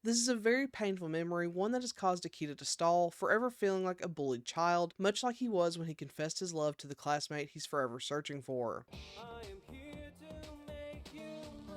This is a very painful memory, one that has caused Ikeda to stall, forever feeling like a bullied child, much like he was when he confessed his love to the classmate he's forever searching for. I am here to make you mine.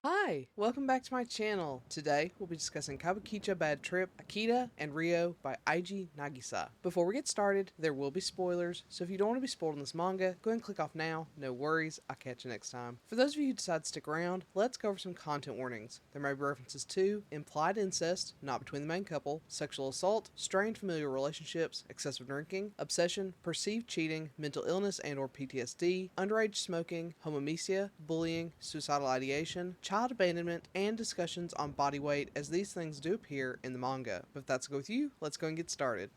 Hi, welcome back to my channel. Today, we'll be discussing Kabukicho Bad Trip, Ikeda and Rio by Eiji Nagisa. Before we get started, there will be spoilers, so if you don't want to be spoiled in this manga, go ahead and click off now. No worries, I'll catch you next time. For those of you who decide to stick around, let's go over some content warnings. There may be references to implied incest, not between the main couple, sexual assault, strained familial relationships, excessive drinking, obsession, perceived cheating, mental illness and or PTSD, underage smoking, homomesia, bullying, suicidal ideation, child abandonment, and discussions on body weight, as these things do appear in the manga. But if that's good with you, let's go and get started.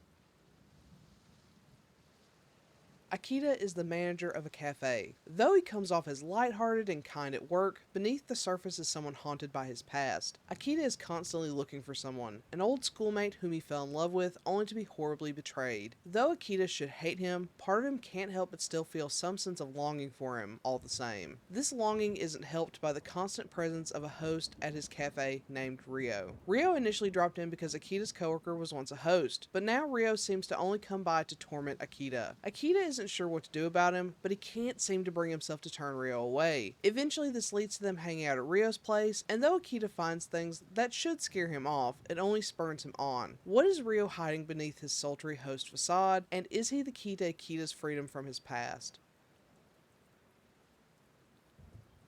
Ikeda is the manager of a cafe. Though he comes off as lighthearted and kind at work, beneath the surface is someone haunted by his past. Ikeda is constantly looking for someone, an old schoolmate whom he fell in love with, only to be horribly betrayed. Though Ikeda should hate him, part of him can't help but still feel some sense of longing for him, all the same. This longing isn't helped by the constant presence of a host at his cafe named Rio. Rio initially dropped in because Ikeda's coworker was once a host, but now Rio seems to only come by to torment Ikeda. Ikeda isn't sure what to do about him, but he can't seem to bring himself to turn Rio away. Eventually, this leads to them hanging out at Rio's place, and though Ikeda finds things that should scare him off, it only spurns him on. What is Rio hiding beneath his sultry host facade, and is he the key to Ikeda's freedom from his past?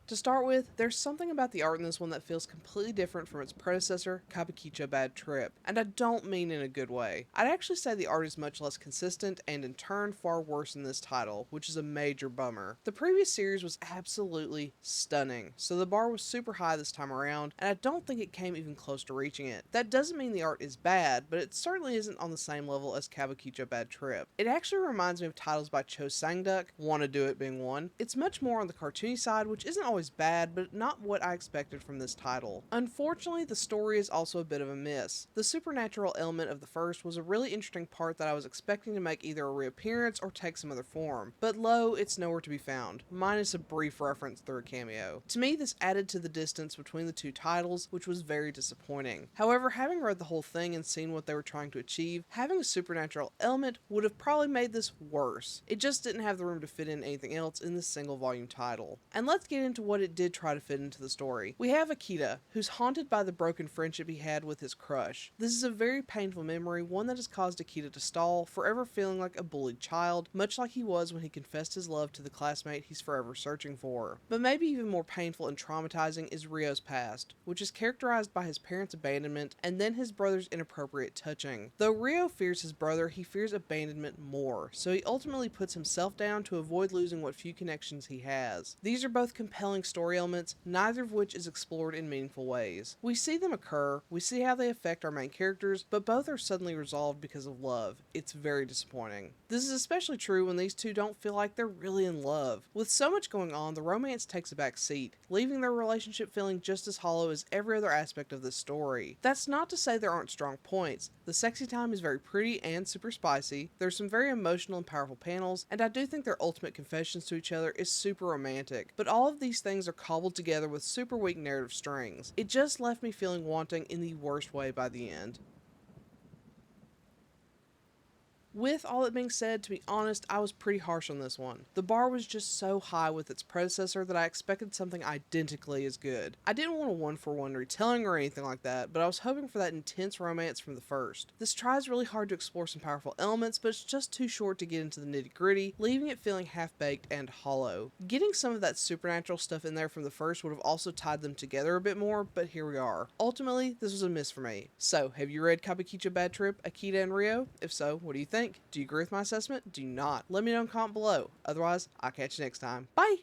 To start with, there's something about the art in this one that feels completely different from its predecessor, Kabukicho Bad Trip, and I don't mean in a good way. I'd actually say the art is much less consistent and in turn far worse in this title, which is a major bummer. The previous series was absolutely stunning, so the bar was super high this time around, and I don't think it came even close to reaching it. That doesn't mean the art is bad, but it certainly isn't on the same level as Kabukicho Bad Trip. It actually reminds me of titles by Cho Sang-duk, Wanna Do It being one. It's much more on the cartoony side, which isn't always bad, but not what I expected from this title. Unfortunately, the story is also a bit of a miss. The supernatural element of the first was a really interesting part that I was expecting to make either a reappearance or take some other form, but lo, it's nowhere to be found, minus a brief reference through a cameo. To me, this added to the distance between the two titles, which was very disappointing. However, having read the whole thing and seen what they were trying to achieve, having a supernatural element would have probably made this worse. It just didn't have the room to fit in anything else in this single volume title. And let's get into what it did try to fit into the story. We have Ikeda, who's haunted by the broken friendship he had with his crush. This is a very painful memory, one that has caused Ikeda to stall, forever feeling like a bullied child, much like he was when he confessed his love to the classmate he's forever searching for. But maybe even more painful and traumatizing is Rio's past, which is characterized by his parents' abandonment and then his brother's inappropriate touching. Though Rio fears his brother, he fears abandonment more, so he ultimately puts himself down to avoid losing what few connections he has. These are both compelling story elements, neither of which is explored in meaningful ways. We see them occur, we see how they affect our main characters, but both are suddenly resolved because of love. It's very disappointing. This is especially true when these two don't feel like they're really in love. With so much going on, the romance takes a back seat, leaving their relationship feeling just as hollow as every other aspect of this story. That's not to say there aren't strong points. The sexy time is very pretty and super spicy, there's some very emotional and powerful panels, and I do think their ultimate confessions to each other is super romantic, but all of these things are cobbled together with super weak narrative strings. It just left me feeling wanting in the worst way by the end. With all that being said, to be honest, I was pretty harsh on this one. The bar was just so high with its predecessor that I expected something identically as good. I didn't want a one-for-one retelling or anything like that, but I was hoping for that intense romance from the first. This tries really hard to explore some powerful elements, but it's just too short to get into the nitty-gritty, leaving it feeling half-baked and hollow. Getting some of that supernatural stuff in there from the first would have also tied them together a bit more, but here we are. Ultimately, this was a miss for me. So, have you read Kabukicho Bad Trip, Ikeda and Rio? If so, what do you think? Do you agree with my assessment? Do not. Let me know in comment below. Otherwise, I'll catch you next time. Bye!